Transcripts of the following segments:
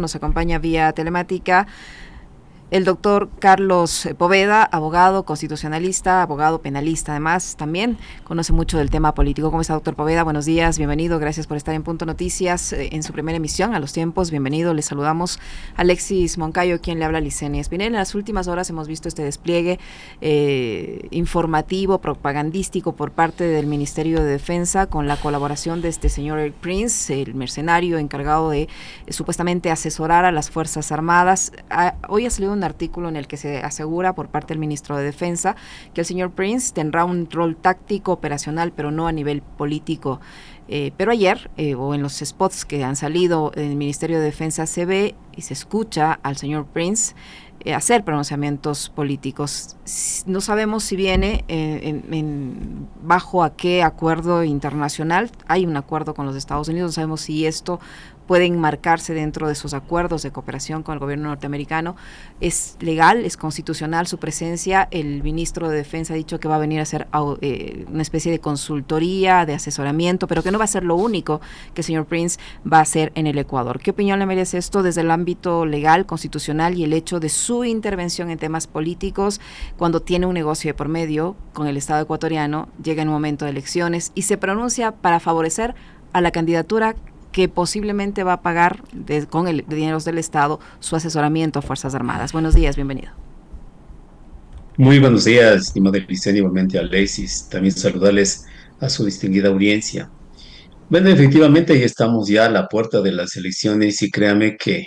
nos acompaña vía telemática el doctor Carlos Poveda, abogado constitucionalista, abogado penalista, además también conoce mucho del tema político. ¿Cómo está, doctor Poveda? Buenos días, bienvenido, gracias por estar en Punto Noticias en su primera emisión, a los tiempos, bienvenido. Les saludamos Alexis Moncayo, quien le habla a Licenia Espinel. En las últimas horas hemos visto este despliegue informativo, propagandístico por parte del Ministerio de Defensa con la colaboración de este señor Eric Prince, el mercenario encargado de supuestamente asesorar a las Fuerzas Armadas. Hoy ha salido un artículo en el que se asegura por parte del ministro de Defensa que el señor Prince tendrá un rol táctico, operacional, pero no a nivel político. Pero ayer, o en los spots que han salido en el Ministerio de Defensa, se ve y se escucha al señor Prince hacer pronunciamientos políticos. No sabemos si viene bajo a qué acuerdo internacional. Hay un acuerdo con los Estados Unidos, no sabemos si esto puede enmarcarse dentro de esos acuerdos de cooperación con el gobierno norteamericano. ¿Es legal, es constitucional su presencia? El ministro de Defensa ha dicho que va a venir a hacer una especie de consultoría, de asesoramiento, pero que no va a ser lo único que el señor Prince va a hacer en el Ecuador. ¿Qué opinión le merece esto desde el ámbito legal, constitucional y el hecho de su intervención en temas políticos cuando tiene un negocio de por medio con el Estado ecuatoriano, llega en un momento de elecciones y se pronuncia para favorecer a la candidatura que posiblemente va a pagar con el dinero del Estado su asesoramiento a Fuerzas Armadas? Buenos días, bienvenido. Muy buenos días, estimado Licenia, igualmente a Alexis, también saludarles a su distinguida audiencia. Bueno, efectivamente ya estamos ya a la puerta de las elecciones y créame que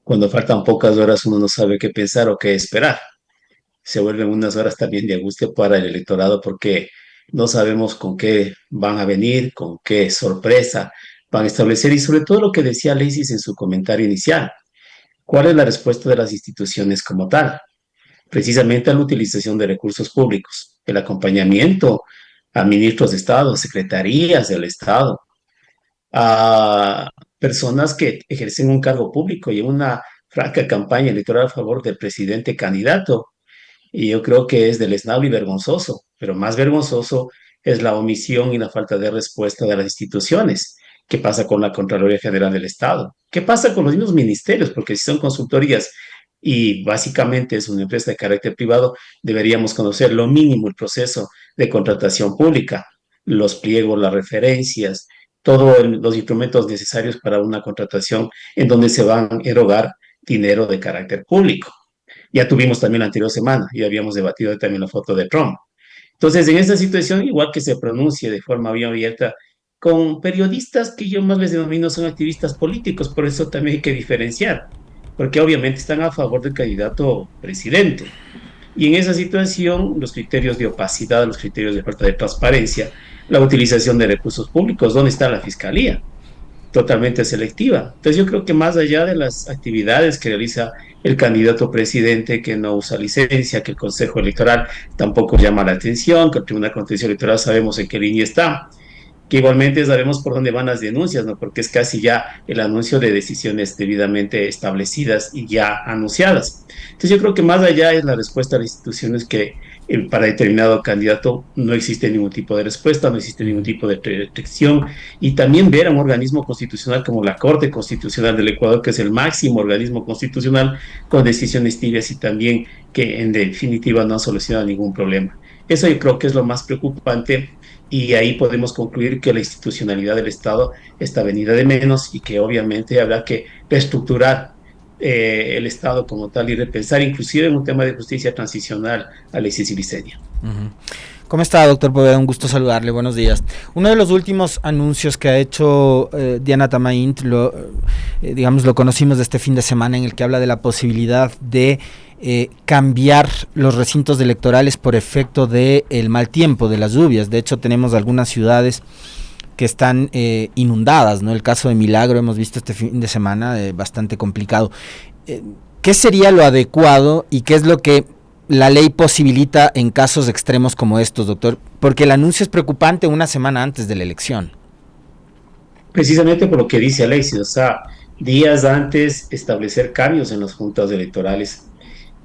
cuando faltan pocas horas uno no sabe qué pensar o qué esperar. Se vuelven unas horas también de angustia para el electorado porque no sabemos con qué van a venir, con qué sorpresa van a establecer y sobre todo lo que decía Alexis en su comentario inicial. ¿Cuál es la respuesta de las instituciones como tal? Precisamente a la utilización de recursos públicos, el acompañamiento a ministros de Estado, secretarías del Estado, a personas que ejercen un cargo público y una franca campaña electoral a favor del presidente candidato. Y yo creo que es deleznable y vergonzoso, pero más vergonzoso es la omisión y la falta de respuesta de las instituciones. ¿Qué pasa con la Contraloría General del Estado? ¿Qué pasa con los mismos ministerios? Porque si son consultorías y básicamente es una empresa de carácter privado, deberíamos conocer lo mínimo el proceso de contratación pública, los pliegos, las referencias, todos los instrumentos necesarios para una contratación en donde se van a erogar dinero de carácter público. Ya tuvimos también la anterior semana, ya habíamos debatido también la foto de Trump. Entonces, en esta situación, igual que se pronuncie de forma bien abierta con periodistas que yo más les denomino son activistas políticos, por eso también hay que diferenciar, porque obviamente están a favor del candidato presidente. Y en esa situación, los criterios de opacidad, los criterios de falta de transparencia, la utilización de recursos públicos, ¿dónde está la fiscalía? Totalmente selectiva. Entonces yo creo que más allá de las actividades que realiza el candidato presidente que no usa licencia, que el Consejo Electoral tampoco llama la atención, que el Tribunal de Contencioso Electoral sabemos en qué línea está, que igualmente sabemos por dónde van las denuncias, ¿no? Porque es casi ya el anuncio de decisiones debidamente establecidas y ya anunciadas. Entonces yo creo que más allá es la respuesta de las instituciones que para determinado candidato no existe ningún tipo de respuesta, no existe ningún tipo de restricción, y también ver a un organismo constitucional como la Corte Constitucional del Ecuador, que es el máximo organismo constitucional, con decisiones tibias y también que en definitiva no ha solucionado ningún problema. Eso yo creo que es lo más preocupante y ahí podemos concluir que la institucionalidad del Estado está venida de menos y que obviamente habrá que reestructurar el Estado como tal y repensar inclusive en un tema de justicia transicional, Alexis y Licenia. ¿Cómo está, doctor Poveda? Un gusto saludarle, buenos días. Uno de los últimos anuncios que ha hecho Diana Tamaint, lo conocimos de este fin de semana, en el que habla de la posibilidad de cambiar los recintos electorales por efecto del mal tiempo, de las lluvias. De hecho, tenemos algunas ciudades que están inundadas, ¿no? El caso de Milagro hemos visto este fin de semana bastante complicado. ¿Qué sería lo adecuado y qué es lo que la ley posibilita en casos extremos como estos, doctor? Porque el anuncio es preocupante una semana antes de la elección. Precisamente por lo que dice Alexis, o sea, días antes establecer cambios en las juntas electorales.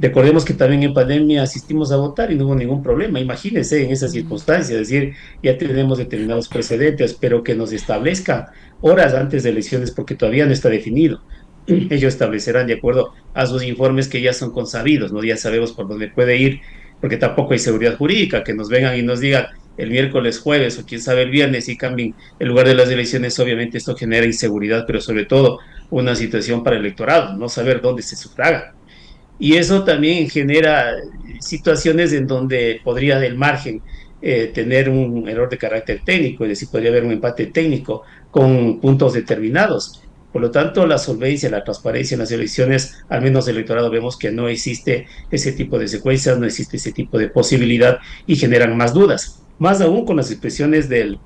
Recordemos que también en pandemia asistimos a votar y no hubo ningún problema. Imagínense en esas circunstancias, es decir, ya tenemos determinados precedentes, pero que nos establezca horas antes de elecciones porque todavía no está definido. ellos establecerán de acuerdo a sus informes que ya son consabidos, ¿no? Ya sabemos por dónde puede ir, porque tampoco hay seguridad jurídica, que nos vengan y nos digan el miércoles, jueves o quién sabe el viernes y cambien el lugar de las elecciones. Obviamente esto genera inseguridad, pero sobre todo una situación para el electorado, no saber dónde se sufraga. Y eso también genera situaciones en donde podría del margen tener un error de carácter técnico, es decir, podría haber un empate técnico con puntos determinados. Por lo tanto, la solvencia, la transparencia en las elecciones, al menos del electorado, vemos que no existe ese tipo de secuencias, no existe ese tipo de posibilidad y generan más dudas. Más aún con las expresiones del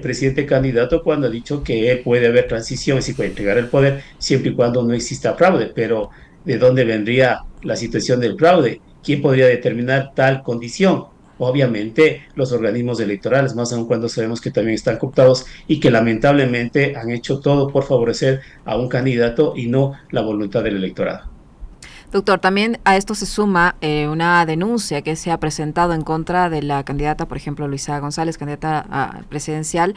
presidente candidato cuando ha dicho que puede haber transición, es decir, puede entregar el poder siempre y cuando no exista fraude, pero ¿de dónde vendría la situación del fraude? ¿Quién podría determinar tal condición? Obviamente los organismos electorales, más aún cuando sabemos que también están cooptados y que lamentablemente han hecho todo por favorecer a un candidato y no la voluntad del electorado. Doctor, también a esto se suma una denuncia que se ha presentado en contra de la candidata, por ejemplo, Luisa González, candidata presidencial,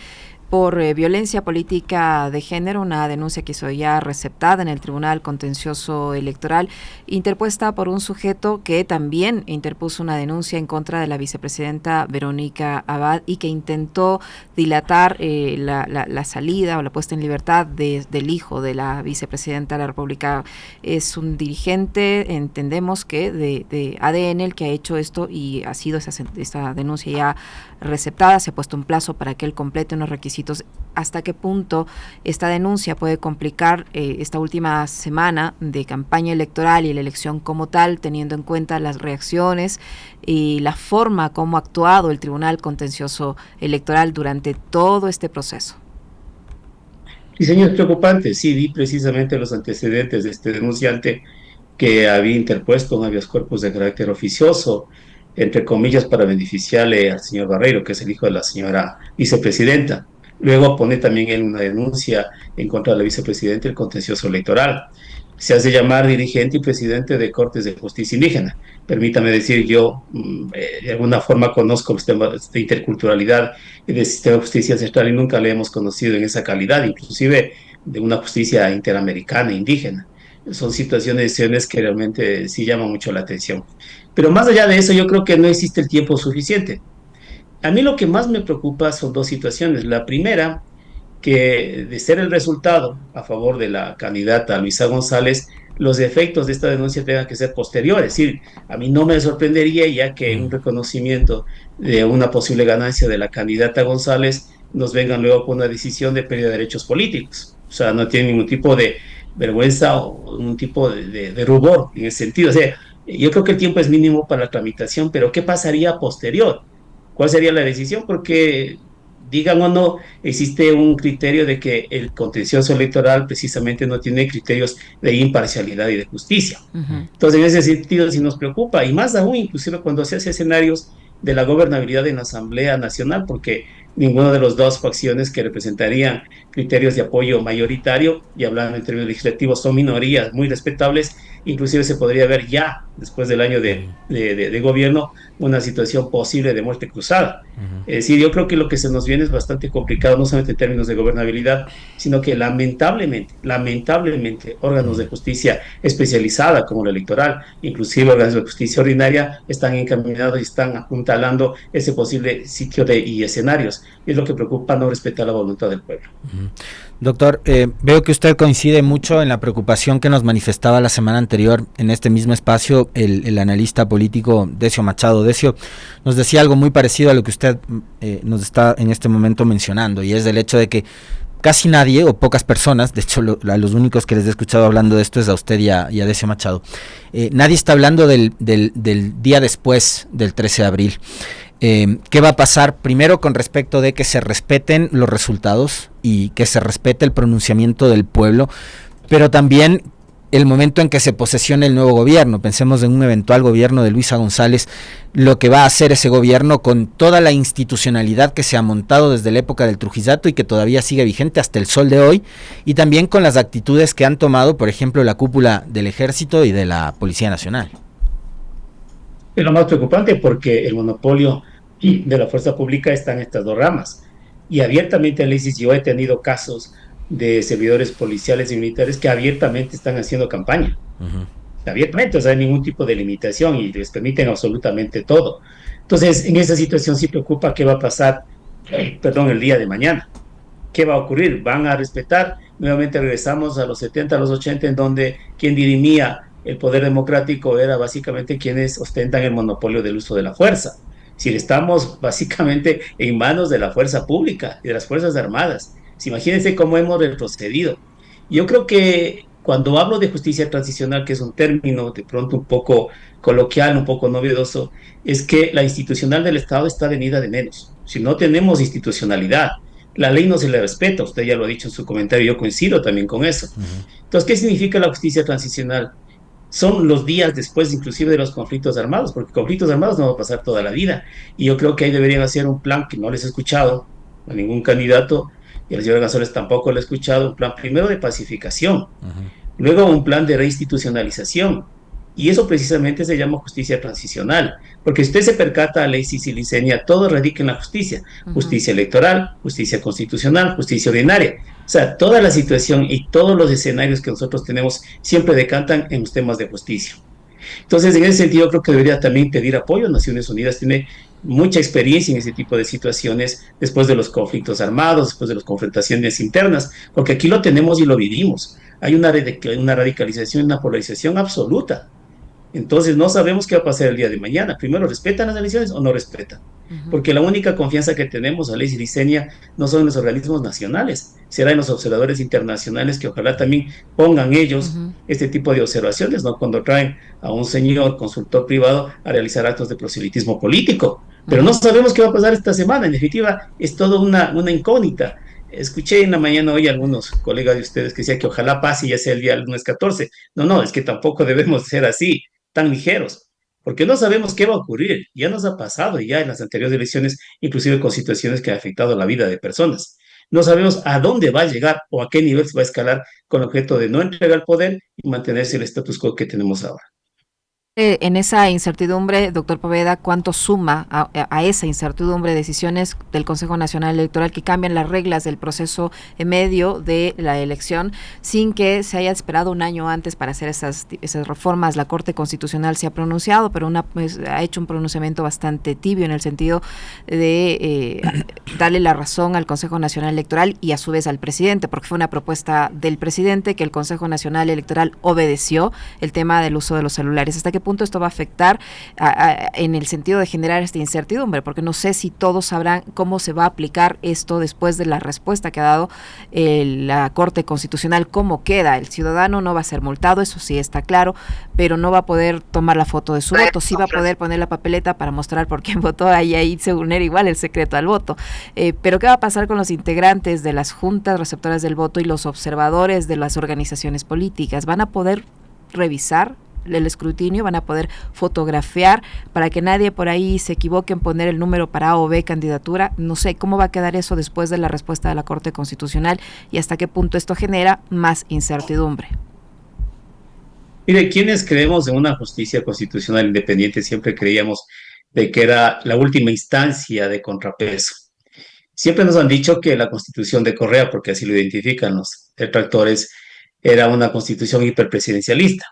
por violencia política de género, una denuncia que hizo ya receptada en el Tribunal Contencioso Electoral, interpuesta por un sujeto que también interpuso una denuncia en contra de la vicepresidenta Verónica Abad y que intentó dilatar la salida o la puesta en libertad del hijo de la vicepresidenta de la República. Es un dirigente, entendemos que de ADN el que ha hecho esto y ha sido esa denuncia ya receptada, se ha puesto un plazo para que él complete unos requisitos. ¿Hasta qué punto esta denuncia puede complicar esta última semana de campaña electoral y la elección como tal, teniendo en cuenta las reacciones y la forma como ha actuado el Tribunal Contencioso Electoral durante todo este proceso? Diseño es preocupante, sí, vi precisamente los antecedentes de este denunciante que había interpuesto un habeas corpus de carácter oficioso, entre comillas, para beneficiarle al señor Barreiro, que es el hijo de la señora vicepresidenta. Luego pone también en una denuncia en contra de la vicepresidenta el contencioso electoral. Se hace llamar dirigente y presidente de Cortes de Justicia Indígena. Permítame decir, yo de alguna forma conozco los temas de interculturalidad y del sistema de justicia ancestral y nunca le hemos conocido en esa calidad, inclusive de una justicia interamericana, indígena. Son situaciones que realmente sí llaman mucho la atención. Pero más allá de eso, yo creo que no existe el tiempo suficiente. A mí lo que más me preocupa son dos situaciones. La primera, que de ser el resultado a favor de la candidata Luisa González, los efectos de esta denuncia tengan que ser posteriores. Es decir, a mí no me sorprendería ya que un reconocimiento de una posible ganancia de la candidata González nos vengan luego con una decisión de pérdida de derechos políticos. O sea, no tiene ningún tipo de vergüenza o un tipo de rubor en ese sentido. O sea, yo creo que el tiempo es mínimo para la tramitación, pero ¿qué pasaría posterior? ¿Cuál sería la decisión? Porque, digan o no, existe un criterio de que el contencioso electoral precisamente no tiene criterios de imparcialidad y de justicia. Uh-huh. Entonces, en ese sentido, sí nos preocupa, y más aún, inclusive cuando se hace escenarios de la gobernabilidad en la Asamblea Nacional, porque ninguno de los dos facciones que representarían criterios de apoyo mayoritario, y hablando en términos legislativos, son minorías muy respetables, inclusive se podría ver ya, después del año de gobierno, una situación posible de muerte cruzada. Es decir, yo creo que lo que se nos viene es bastante complicado, no solamente en términos de gobernabilidad, sino que lamentablemente, órganos de justicia especializada como la electoral, inclusive órganos de justicia ordinaria, están encaminados y están apuntalando ese posible sitio y escenarios. Y es lo que preocupa, no respetar la voluntad del pueblo. Doctor, veo que usted coincide mucho en la preocupación que nos manifestaba la semana anterior en este mismo espacio el analista político Decio Machado. Decio nos decía algo muy parecido a lo que usted nos está en este momento mencionando, y es el hecho de que casi nadie o pocas personas, de hecho a los únicos que les he escuchado hablando de esto es a usted y a Decio Machado, nadie está hablando del día después del 13 de abril. ¿Qué va a pasar primero con respecto de que se respeten los resultados y que se respete el pronunciamiento del pueblo, pero también el momento en que se posesione el nuevo gobierno? Pensemos en un eventual gobierno de Luisa González, lo que va a hacer ese gobierno con toda la institucionalidad que se ha montado desde la época del Trujillato y que todavía sigue vigente hasta el sol de hoy, y también con las actitudes que han tomado, por ejemplo, la cúpula del Ejército y de la Policía Nacional. Es lo más preocupante porque el monopolio de la fuerza pública está en estas dos ramas. Y abiertamente, Alexis, yo he tenido casos de servidores policiales y militares que abiertamente están haciendo campaña, abiertamente, o sea, ningún tipo de limitación y les permiten absolutamente todo. Entonces, en esa situación sí preocupa qué va a pasar, perdón, el día de mañana. ¿Qué va a ocurrir? ¿Van a respetar? Nuevamente regresamos a los 70, a los 80, en donde quien dirimía el poder democrático era básicamente quienes ostentan el monopolio del uso de la fuerza. Si estamos básicamente en manos de la fuerza pública y de las Fuerzas Armadas, si imagínense cómo hemos retrocedido. Yo creo que cuando hablo de justicia transicional, que es un término de pronto un poco coloquial, un poco novedoso, es que la institucional del Estado está venida de menos. Si no tenemos institucionalidad, la ley no se le respeta, usted ya lo ha dicho en su comentario, yo coincido también con eso. Entonces, ¿qué significa la justicia transicional? Son los días después inclusive de los conflictos armados, porque conflictos armados no va a pasar toda la vida. Y yo creo que ahí deberían hacer un plan que no les he escuchado a ningún candidato, y al señor González tampoco lo he escuchado, un plan primero de pacificación, luego un plan de reinstitucionalización. Y eso precisamente se llama justicia transicional, porque si usted se percata, Alexis y Licenia, todo radica en la justicia, justicia electoral, justicia constitucional, justicia ordinaria. O sea, toda la situación y todos los escenarios que nosotros tenemos siempre decantan en los temas de justicia. Entonces, en ese sentido, creo que debería también pedir apoyo. Naciones Unidas tiene mucha experiencia en ese tipo de situaciones después de los conflictos armados, después de las confrontaciones internas, porque aquí lo tenemos y lo vivimos. Hay una radicalización, una polarización absoluta. Entonces no sabemos qué va a pasar el día de mañana. Primero, ¿respetan las elecciones o no respetan? Porque la única confianza que tenemos, Alexis Licenia, no son en los organismos nacionales, será en los observadores internacionales que ojalá también pongan ellos este tipo de observaciones, ¿no? Cuando traen a un señor consultor privado a realizar actos de proselitismo político. Pero no sabemos qué va a pasar esta semana. En definitiva, es todo una incógnita. Escuché en la mañana hoy a algunos colegas de ustedes que decían que ojalá pase y ya sea el día lunes 14. No, no, es que tampoco debemos ser así, tan ligeros, porque no sabemos qué va a ocurrir. Ya nos ha pasado ya en las anteriores elecciones, inclusive con situaciones que han afectado la vida de personas. No sabemos a dónde va a llegar o a qué nivel se va a escalar con el objeto de no entregar el poder y mantenerse el status quo que tenemos ahora. En esa incertidumbre, doctor Poveda, ¿cuánto suma a esa incertidumbre decisiones del Consejo Nacional Electoral que cambian las reglas del proceso en medio de la elección sin que se haya esperado un año antes para hacer esas reformas? La Corte Constitucional se ha pronunciado, pero ha hecho un pronunciamiento bastante tibio en el sentido de darle la razón al Consejo Nacional Electoral y a su vez al presidente, porque fue una propuesta del presidente que el Consejo Nacional Electoral obedeció el tema del uso de los celulares. ¿Hasta qué punto esto va a afectar en el sentido de generar esta incertidumbre? Porque no sé si todos sabrán cómo se va a aplicar esto después de la respuesta que ha dado la Corte Constitucional, cómo queda. El ciudadano no va a ser multado, eso sí está claro, pero no va a poder tomar la foto de su voto, sí va a poder poner la papeleta para mostrar por quién votó, ahí se vulnera igual el secreto al voto. Pero ¿qué va a pasar con los integrantes de las juntas receptoras del voto y los observadores de las organizaciones políticas? ¿Van a poder revisar el escrutinio, van a poder fotografiar para que nadie por ahí se equivoque en poner el número para A o B candidatura? No sé cómo va a quedar eso después de la respuesta de la Corte Constitucional y hasta qué punto esto genera más incertidumbre. Mire, quienes creemos en una justicia constitucional independiente siempre creíamos de que era la última instancia de contrapeso. Siempre nos han dicho que la Constitución de Correa, porque así lo identifican los detractores, era una constitución hiperpresidencialista.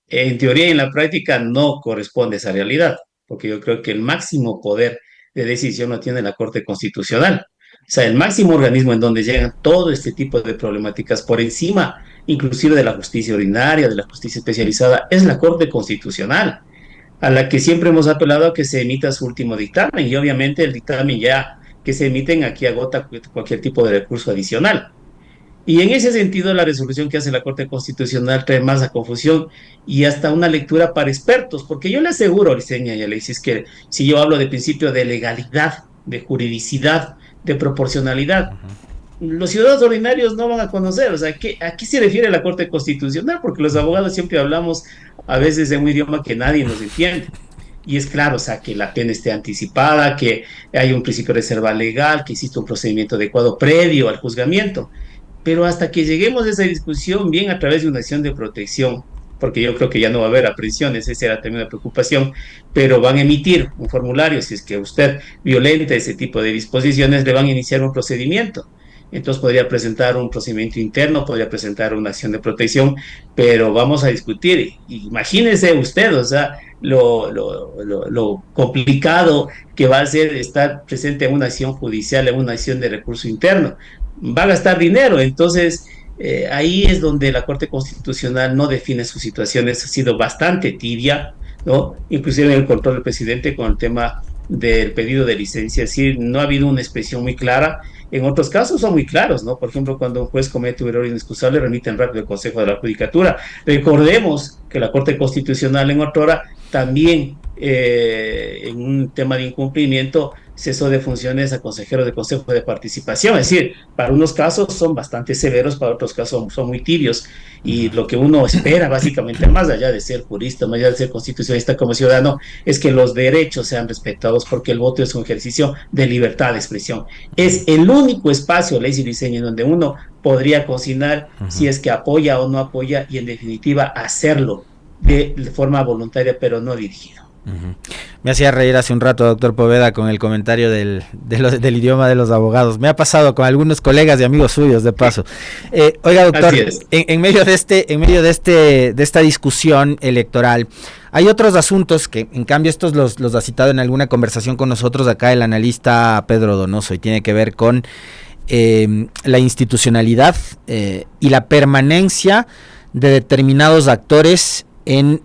En teoría y en la práctica no corresponde a esa realidad, porque yo creo que el máximo poder de decisión lo tiene la Corte Constitucional. O sea, el máximo organismo en donde llegan todo este tipo de problemáticas por encima, inclusive de la justicia ordinaria, de la justicia especializada, es la Corte Constitucional, a la que siempre hemos apelado a que se emita su último dictamen, y obviamente el dictamen ya que se emiten aquí agota cualquier tipo de recurso adicional. Y en ese sentido, la resolución que hace la Corte Constitucional trae más a confusión y hasta una lectura para expertos, porque yo le aseguro, Liceña y Alexis, que si yo hablo de principio de legalidad, de juridicidad, de proporcionalidad, los ciudadanos ordinarios no van a conocer. O sea, ¿a qué se refiere la Corte Constitucional? Porque los abogados siempre hablamos a veces en un idioma que nadie nos entiende. Y es claro, o sea, que la pena esté anticipada, que hay un principio de reserva legal, que existe un procedimiento adecuado previo al juzgamiento. Pero hasta que lleguemos a esa discusión, bien a través de una acción de protección, porque yo creo que ya no va a haber aprehensiones, esa era también una preocupación, pero van a emitir un formulario, si es que usted violenta ese tipo de disposiciones, le van a iniciar un procedimiento. entonces podría presentar un procedimiento interno, podría presentar una acción de protección, pero vamos a discutir. Imagínese usted, o sea, lo complicado que va a ser estar presente en una acción judicial, en una acción de recurso interno. Va a gastar dinero, entonces ahí es donde la Corte Constitucional no define sus situaciones, ha sido bastante tibia, ¿no? Inclusive en el control del presidente con el tema del pedido de licencia, es decir, no ha habido una expresión muy clara. En otros casos son muy claros, ¿no? Por ejemplo, cuando un juez comete un error inexcusable, remiten rápido al Consejo de la Judicatura. Recordemos que la Corte Constitucional en otra hora también, en un tema de incumplimiento, cesó de funciones a consejeros de Consejo de Participación. Es decir, para unos casos son bastante severos, para otros casos son muy tibios. Y lo que uno espera, básicamente, más allá de ser jurista, más allá de ser constitucionalista como ciudadano, es que los derechos sean respetados, porque el voto es un ejercicio de libertad de expresión. Es el único espacio, ley y diseño, en donde uno podría cocinar si es que apoya o no apoya, y en definitiva hacerlo de forma voluntaria, pero no dirigida. Me hacía reír hace un rato, doctor Poveda, con el comentario del idioma de los abogados. Me ha pasado con algunos colegas y amigos suyos, de paso. Oiga, doctor, en medio de esta discusión electoral, hay otros asuntos que, en cambio, estos los ha citado en alguna conversación con nosotros acá el analista Pedro Donoso, y tiene que ver con la institucionalidad y la permanencia de determinados actores en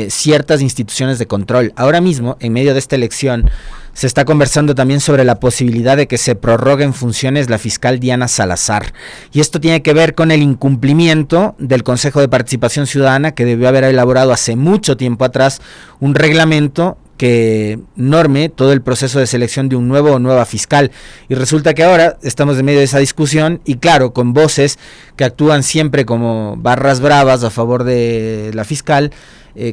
ciertas instituciones de control. Ahora mismo, en medio de esta elección, se está conversando también sobre la posibilidad de que se prorrogue en funciones la fiscal Diana Salazar. Y esto tiene que ver con el incumplimiento del Consejo de Participación Ciudadana, que debió haber elaborado hace mucho tiempo atrás un reglamento que norme todo el proceso de selección de un nuevo o nueva fiscal. Y resulta que ahora estamos en medio de esa discusión, y claro, con voces que actúan siempre como barras bravas a favor de la fiscal,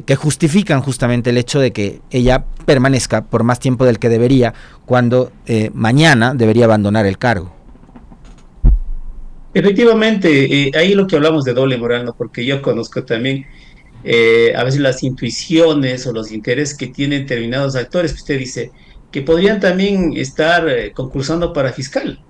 que justifican justamente el hecho de que ella permanezca por más tiempo del que debería, cuando mañana debería abandonar el cargo. Efectivamente, ahí lo que hablamos de doble moral, ¿no? Porque yo conozco también a veces las intuiciones o los intereses que tienen determinados actores, que usted dice que podrían también estar concursando para fiscal.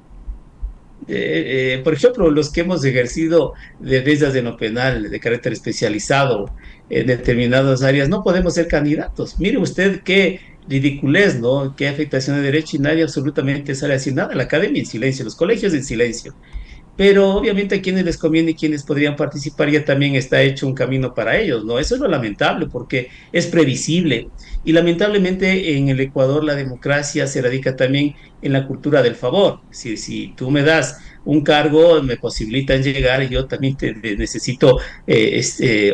Por ejemplo, los que hemos ejercido defensas en lo penal de carácter especializado en determinadas áreas, no podemos ser candidatos. Mire usted qué ridiculez, ¿no? Qué afectación de derecho, y nadie absolutamente sale a decir nada. La academia en silencio, los colegios en silencio. Pero obviamente a quienes les conviene y quienes podrían participar, ya también está hecho un camino para ellos, ¿no? Eso es lo lamentable, porque es previsible. Y lamentablemente en el Ecuador la democracia se radica también en la cultura del favor. Si tú me das un cargo, me posibilitan llegar, y yo también necesito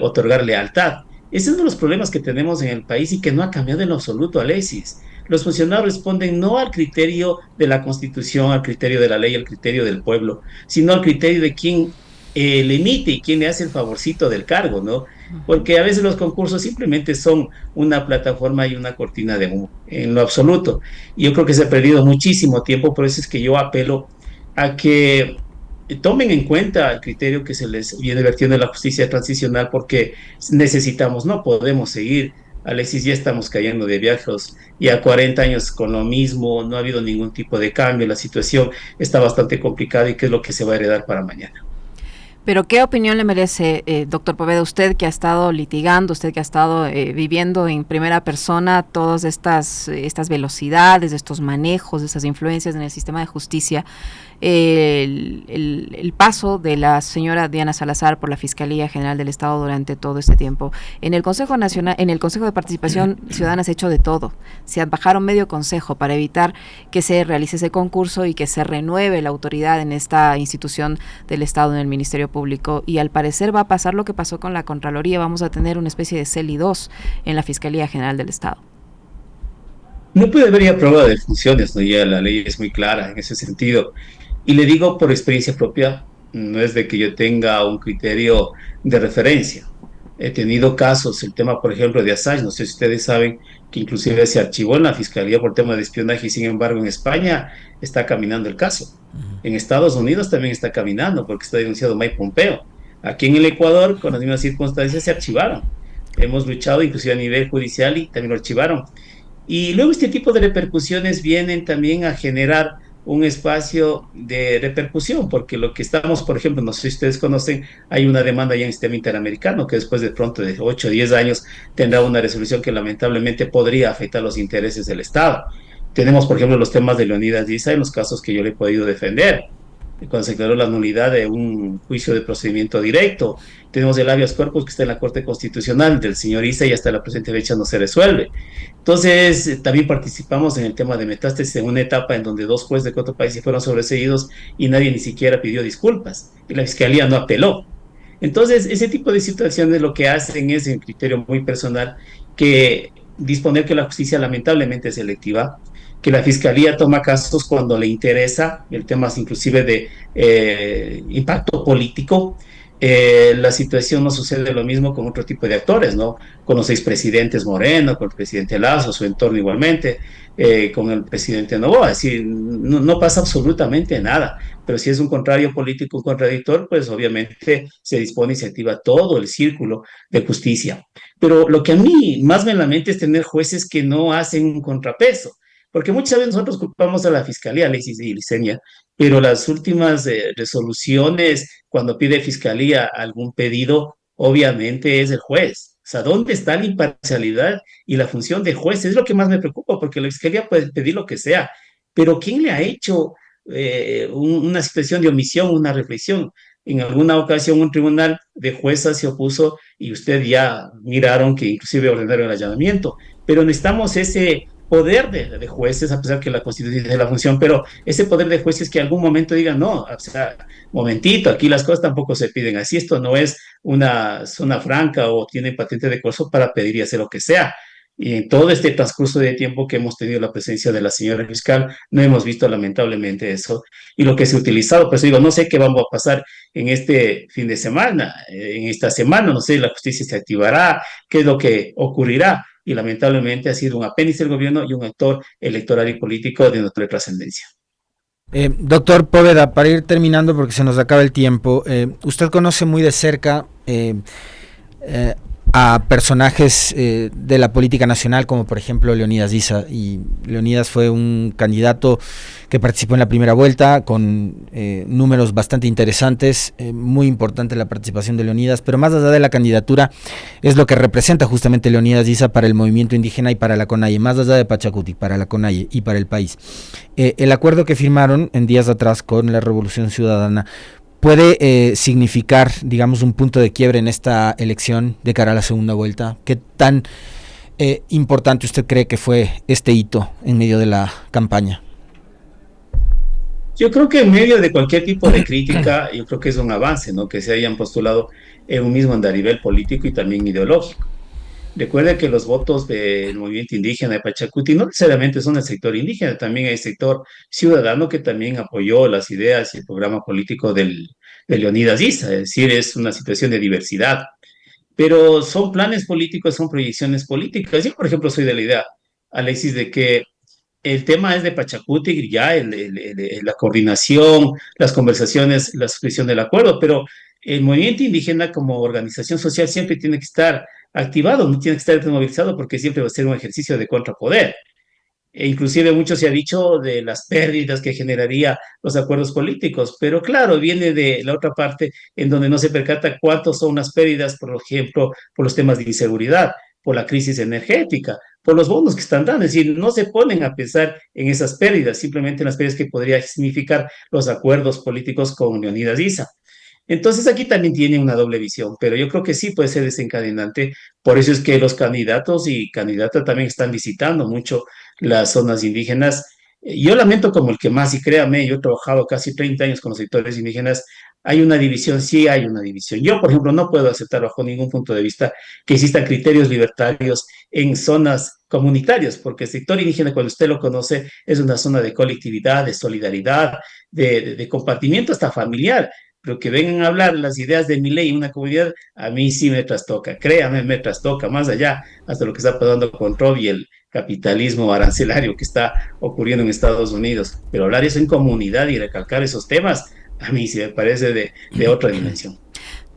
otorgar lealtad. Ese es uno de los problemas que tenemos en el país y que no ha cambiado en lo absoluto, Alexis. Los funcionarios responden no al criterio de la Constitución, al criterio de la ley, al criterio del pueblo, sino al criterio de quien le emite y quien le hace el favorcito del cargo, ¿no? Porque a veces los concursos simplemente son una plataforma y una cortina de humo, en lo absoluto. Y yo creo que se ha perdido muchísimo tiempo, por eso es que yo apelo a que tomen en cuenta el criterio que se les viene vertiendo en la justicia transicional, porque necesitamos, no podemos seguir. Alexis, ya estamos cayendo de viejos, ya 40 años con lo mismo, no ha habido ningún tipo de cambio, la situación está bastante complicada, y qué es lo que se va a heredar para mañana. Pero ¿qué opinión le merece, doctor Poveda, usted que ha estado litigando, usted que ha estado viviendo en primera persona todas estas velocidades, estos manejos, estas influencias en el sistema de justicia, el paso de la señora Diana Salazar por la Fiscalía General del Estado durante todo este tiempo? En el Consejo Nacional, en el Consejo de Participación Ciudadana se ha hecho de todo. Se bajaron medio consejo para evitar que se realice ese concurso y que se renueve la autoridad en esta institución del Estado, en el Ministerio Público, y al parecer va a pasar lo que pasó con la Contraloría. Vamos a tener una especie de CELI 2 en la Fiscalía General del Estado. No puede haber ya prueba de funciones, ¿no? Ya la ley es muy clara en ese sentido. Y le digo por experiencia propia, no es de que yo tenga un criterio de referencia. He tenido casos, el tema, por ejemplo, de Assange, no sé si ustedes saben que inclusive se archivó en la Fiscalía por tema de espionaje, y sin embargo en España está caminando el caso. En Estados Unidos también está caminando, porque está denunciado Mike Pompeo. Aquí en el Ecuador, con las mismas circunstancias, se archivaron. Hemos luchado inclusive a nivel judicial y también lo archivaron. Y luego este tipo de repercusiones vienen también a generar un espacio de repercusión, porque lo que estamos, por ejemplo, no sé si ustedes conocen, hay una demanda ya en el sistema interamericano que después de pronto de 8 o 10 años tendrá una resolución que lamentablemente podría afectar los intereses del Estado. Tenemos, por ejemplo, los temas de Leonidas Diza en los casos que yo le he podido defender cuando se declaró la nulidad de un juicio de procedimiento directo. Tenemos el habeas corpus que está en la Corte Constitucional del señor Isa y hasta la presente fecha no se resuelve. Entonces, también participamos en el tema de metástasis en una etapa en donde dos jueces de cuatro países fueron sobreseídos y nadie ni siquiera pidió disculpas y la fiscalía no apeló. Entonces, ese tipo de situaciones lo que hacen es, en criterio muy personal, que disponer que la justicia lamentablemente es selectiva, que la fiscalía toma casos cuando le interesa, el tema es inclusive de impacto político. La situación no sucede lo mismo con otro tipo de actores, ¿no? Con los expresidentes Moreno, con el presidente Lazo, su entorno igualmente, con el presidente Noboa. Es decir, no pasa absolutamente nada. Pero si es un contrario político, un contradictor, pues obviamente se dispone y se activa todo el círculo de justicia. Pero lo que a mí más me lamenta es tener jueces que no hacen un contrapeso. Porque muchas veces nosotros culpamos a la fiscalía, Alexis y Licenia, pero las últimas resoluciones, cuando pide fiscalía algún pedido, obviamente es el juez. O sea, ¿dónde está la imparcialidad y la función de juez? Es lo que más me preocupa, porque la fiscalía puede pedir lo que sea, pero ¿quién le ha hecho una situación de omisión, una reflexión? En alguna ocasión un tribunal de juezas se opuso y usted ya miraron que inclusive ordenaron el allanamiento, pero necesitamos ese poder de jueces, a pesar que la Constitución tiene la función, pero ese poder de jueces que en algún momento digan, no, o sea, momentito, aquí las cosas tampoco se piden así, esto no es una zona franca o tiene patente de curso para pedir y hacer lo que sea. Y en todo este transcurso de tiempo que hemos tenido la presencia de la señora fiscal, no hemos visto lamentablemente eso. Y lo que se ha utilizado, pues digo, no sé qué vamos a pasar en este fin de semana, en esta semana, no sé, la justicia se activará, qué es lo que ocurrirá y lamentablemente ha sido un apéndice del gobierno y un actor electoral y político de nuestra trascendencia. Doctor Poveda, para ir terminando porque se nos acaba el tiempo, usted conoce muy de cerca a personajes de la política nacional, como por ejemplo Leonidas Diza, y Leonidas fue un candidato que participó en la primera vuelta con números bastante interesantes, muy importante la participación de Leonidas, pero más allá de la candidatura es lo que representa justamente Leonidas Diza para el movimiento indígena y para la CONAIE, más allá de Pachacuti, para la CONAIE y para el país. El acuerdo que firmaron en días atrás con la Revolución Ciudadana puede significar, digamos, un punto de quiebre en esta elección de cara a la segunda vuelta. ¿Qué tan importante usted cree que fue este hito en medio de la campaña? Yo creo que en medio de cualquier tipo de crítica, yo creo que es un avance, ¿no? Que se hayan postulado en un mismo andarivel político y también ideológico. Recuerde que los votos del movimiento indígena de Pachacuti no necesariamente son del sector indígena, también hay sector ciudadano que también apoyó las ideas y el programa político de Leonidas Issa, es decir, es una situación de diversidad. Pero son planes políticos, son proyecciones políticas. Yo, por ejemplo, soy de la idea, Alexis, de que el tema es de Pachacuti, ya la coordinación, las conversaciones, la suscripción del acuerdo, pero el movimiento indígena como organización social siempre tiene que estar activado, no tiene que estar desmovilizado porque siempre va a ser un ejercicio de contrapoder. E inclusive mucho se ha dicho de las pérdidas que generaría los acuerdos políticos, pero claro, viene de la otra parte en donde no se percata cuántos son las pérdidas, por ejemplo, por los temas de inseguridad, por la crisis energética, por los bonos que están dando. Es decir, no se ponen a pensar en esas pérdidas, simplemente en las pérdidas que podría significar los acuerdos políticos con Leonidas Issa. Entonces aquí también tiene una doble visión, pero yo creo que sí puede ser desencadenante. Por eso es que los candidatos y candidatas también están visitando mucho las zonas indígenas. Yo lamento como el que más, y créame, yo he trabajado casi 30 años con los sectores indígenas, hay una división, sí hay una división. Yo, por ejemplo, no puedo aceptar bajo ningún punto de vista que existan criterios libertarios en zonas comunitarias, porque el sector indígena, cuando usted lo conoce, es una zona de colectividad, de solidaridad, de compartimiento hasta familiar, pero que vengan a hablar las ideas de mi ley en una comunidad, a mí sí me trastoca, créame, me trastoca, más allá, hasta lo que está pasando con Rob y el capitalismo arancelario que está ocurriendo en Estados Unidos. Pero hablar eso en comunidad y recalcar esos temas, a mí sí me parece de otra dimensión.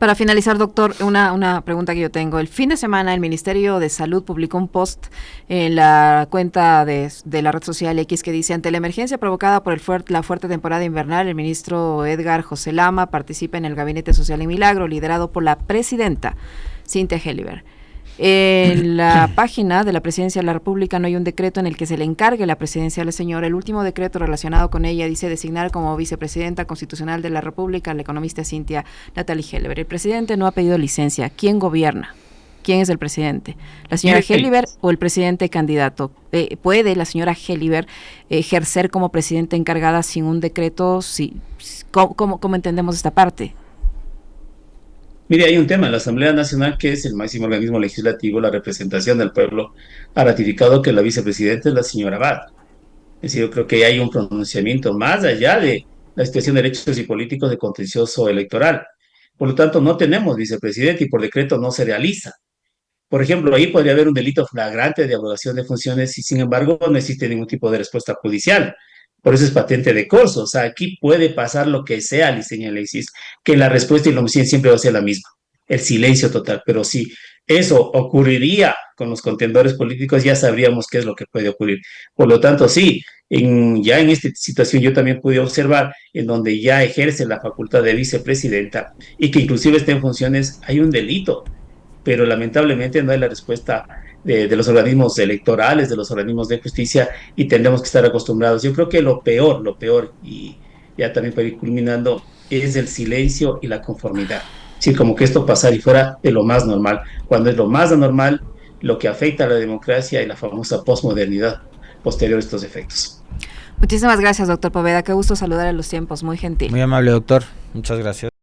Para finalizar, doctor, una pregunta que yo tengo. El fin de semana el Ministerio de Salud publicó un post en la cuenta de la red social X que dice: ante la emergencia provocada por la fuerte temporada invernal, el ministro Edgar José Lama participa en el Gabinete Social en Milagro, liderado por la presidenta Cynthia Heliber. En la página de la Presidencia de la República no hay un decreto en el que se le encargue la presidencia a la señora. El último decreto relacionado con ella dice designar como vicepresidenta constitucional de la República a la economista Cynthia Natalie Heliber. El presidente no ha pedido licencia. ¿Quién gobierna? ¿Quién es el presidente? ¿La señora Heliber o el presidente candidato? ¿Puede la señora Heliber ejercer como presidenta encargada sin un decreto? Sí. ¿Cómo entendemos esta parte? Mire, hay un tema, la Asamblea Nacional, que es el máximo organismo legislativo, la representación del pueblo, ha ratificado que la vicepresidenta es la señora Abad. Es decir, yo creo que hay un pronunciamiento más allá de la situación de derechos y políticos de contencioso electoral. Por lo tanto, no tenemos vicepresidente y por decreto no se realiza. Por ejemplo, ahí podría haber un delito flagrante de abrogación de funciones y, sin embargo, no existe ningún tipo de respuesta judicial. Por eso es patente de corso. O sea, aquí puede pasar lo que sea, Liceña Alexis, que la respuesta y la omisión siempre va a ser la misma, el silencio total. Pero si eso ocurriría con los contendores políticos, ya sabríamos qué es lo que puede ocurrir. Por lo tanto, sí, ya en esta situación yo también pude observar en donde ya ejerce la facultad de vicepresidenta y que inclusive está en funciones, hay un delito, pero lamentablemente no hay la respuesta de los organismos electorales, de los organismos de justicia, y tendremos que estar acostumbrados. Yo creo que lo peor, y ya también para ir culminando, es el silencio y la conformidad. Sí, como que esto pasara y fuera de lo más normal, cuando es lo más anormal, lo que afecta a la democracia y la famosa posmodernidad posterior a estos efectos. Muchísimas gracias, doctor Poveda. Qué gusto saludar a los tiempos. Muy gentil. Muy amable, doctor. Muchas gracias.